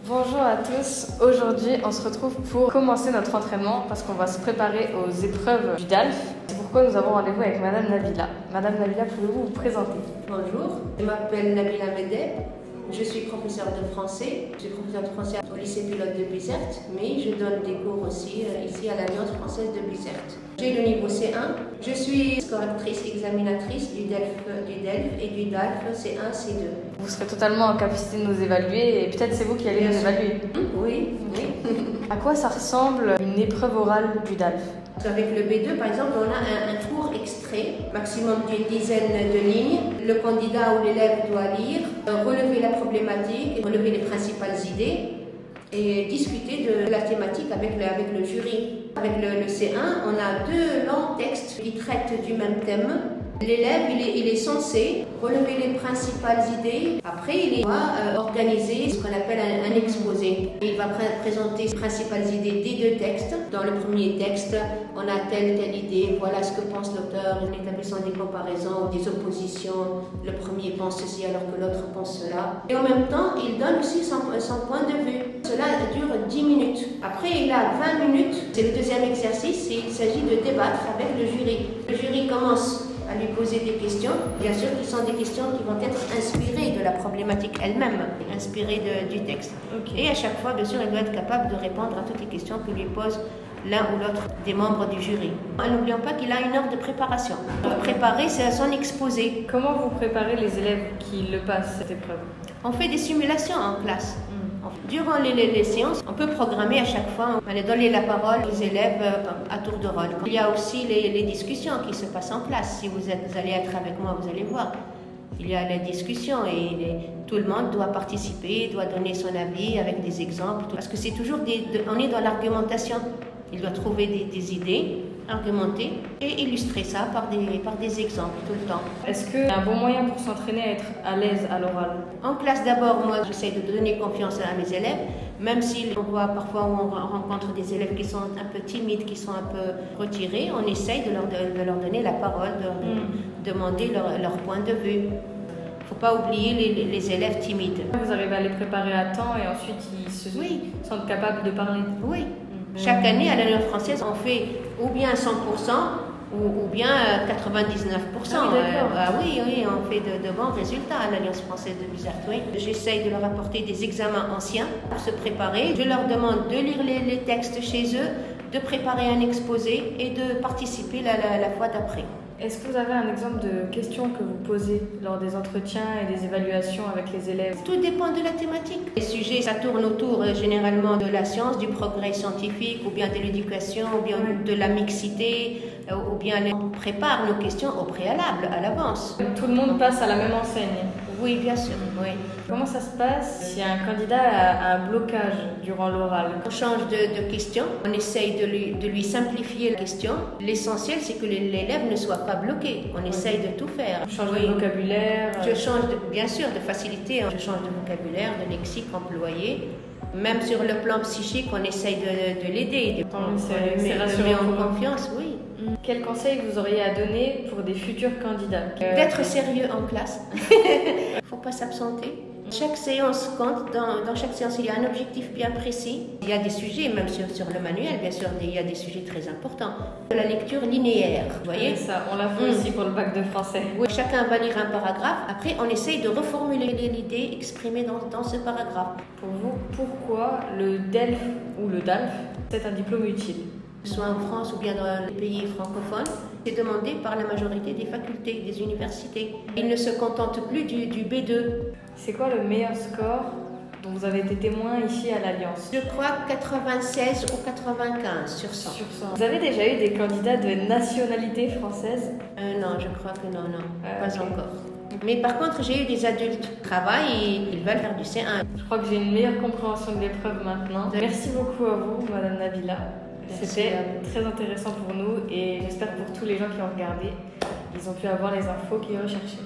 Bonjour à tous, aujourd'hui on se retrouve pour commencer notre entraînement parce qu'on va se préparer aux épreuves du DALF. C'est pourquoi nous avons rendez-vous avec Madame Nabila. Madame Nabila, pouvez-vous vous présenter? Bonjour, je m'appelle Nabila Medeh, je suis professeure de français. Je suis professeure de français au lycée pilote de Bizerte, mais je donne des cours aussi ici à l'Alliance française de Bizerte. J'ai le niveau C1, je suis correctrice examinatrice du DELF et du DALF C1, C2. Vous serez totalement en capacité de nous évaluer et peut-être c'est vous qui allez nous évaluer. Oui. À quoi ça ressemble une épreuve orale du DALF? Avec le B2, par exemple, on a un court extrait, maximum d'une dizaine de lignes. Le candidat ou l'élève doit lire, relever la problématique, relever les principales idées et discuter de la thématique avec le jury. Avec le C1, on a deux longs textes qui traitent du même thème. L'élève, il est censé relever les principales idées. Après, il va organiser ce qu'on appelle un exposé. Il va présenter les principales idées des deux textes. Dans le premier texte, on a telle idée, voilà ce que pense l'auteur, en établissant des comparaisons ou des oppositions. Le premier pense ceci alors que l'autre pense cela. Et en même temps, il donne aussi son point de vue. Cela dure 10 minutes. Après, il a 20 minutes. C'est le deuxième exercice et il s'agit de débattre avec le jury. Le jury commence à lui poser des questions, bien sûr qui sont des questions qui vont être inspirées de la problématique elle-même, inspirées du texte. Okay. Et à chaque fois, bien sûr, elle doit être capable de répondre à toutes les questions que lui pose l'un ou l'autre des membres du jury. N'oublions pas qu'il a une heure de préparation. Pour préparer, c'est son exposé. Comment vous préparez les élèves qui le passent, cette épreuve? On fait des simulations en classe. Durant les séances, on peut programmer à chaque fois, on va donner la parole aux élèves à tour de rôle. Il y a aussi les discussions qui se passent en classe. Si vous allez être avec moi, vous allez voir. Il y a la discussion et tout le monde doit participer, doit donner son avis avec des exemples. Parce que c'est toujours on est dans l'argumentation. Il doit trouver des idées, argumenter et illustrer ça par des exemples tout le temps. Est-ce qu'il y a un bon moyen pour s'entraîner à être à l'aise à l'oral? En classe d'abord, moi j'essaie de donner confiance à mes élèves, même si on voit parfois où on rencontre des élèves qui sont un peu timides, qui sont un peu retirés, on essaye de leur donner la parole, de leur demander leur point de vue. Il ne faut pas oublier les élèves timides. Vous arrivez à les préparer à temps et ensuite ils se sentent capables de parler? Oui. Chaque année, à l'Alliance française, on fait ou bien 100% ou bien 99%. Oui, on fait de bons résultats à l'Alliance française de Bizerte. Oui. J'essaye de leur apporter des examens anciens pour se préparer. Je leur demande de lire les textes chez eux, de préparer un exposé et de participer la fois d'après. Est-ce que vous avez un exemple de questions que vous posez lors des entretiens et des évaluations avec les élèves? Tout dépend de la thématique. Les sujets, ça tourne autour généralement de la science, du progrès scientifique, ou bien de l'éducation, ou bien de la mixité, ou bien on prépare nos questions au préalable, à l'avance. Tout le monde passe à la même enseigne? Oui, bien sûr, oui. Comment ça se passe si un candidat a un blocage durant l'oral? On change de question, on essaye de lui simplifier la question. L'essentiel, c'est que l'élève ne soit pas bloqué. On essaye de tout faire. Je change de vocabulaire? Je change, bien sûr, de facilité. Je change de vocabulaire, de lexique employé. Même sur le plan psychique, on essaye de l'aider. On le met en confiance, oui. Quel conseil vous auriez à donner pour des futurs candidats? D'être sérieux en classe. Il ne faut pas s'absenter. Chaque séance compte. Dans chaque séance, il y a un objectif bien précis. Il y a des sujets, même sur le manuel, bien sûr, il y a des sujets très importants. De la lecture linéaire, vous voyez? Ça, on l'a fait aussi pour le bac de français. Oui, chacun va lire un paragraphe. Après, on essaye de reformuler l'idée exprimée dans ce paragraphe. Pour vous, pourquoi le DELF ou le DALF, c'est un diplôme utile? Soit en France ou bien dans les pays francophones, c'est demandé par la majorité des facultés, des universités. Ils ne se contentent plus du B2. C'est quoi le meilleur score dont vous avez été témoin ici à l'Alliance? Je crois 96 ou 95 sur 100. Vous avez déjà eu des candidats de nationalité française? Non, je crois que non, pas encore. Mais par contre, j'ai eu des adultes qui travaillent et ils veulent faire du C1. Je crois que j'ai une meilleure compréhension de l'épreuve maintenant. Merci beaucoup à vous, Madame Nabila. C'était très intéressant pour nous et j'espère pour tous les gens qui ont regardé, ils ont pu avoir les infos qu'ils recherchaient.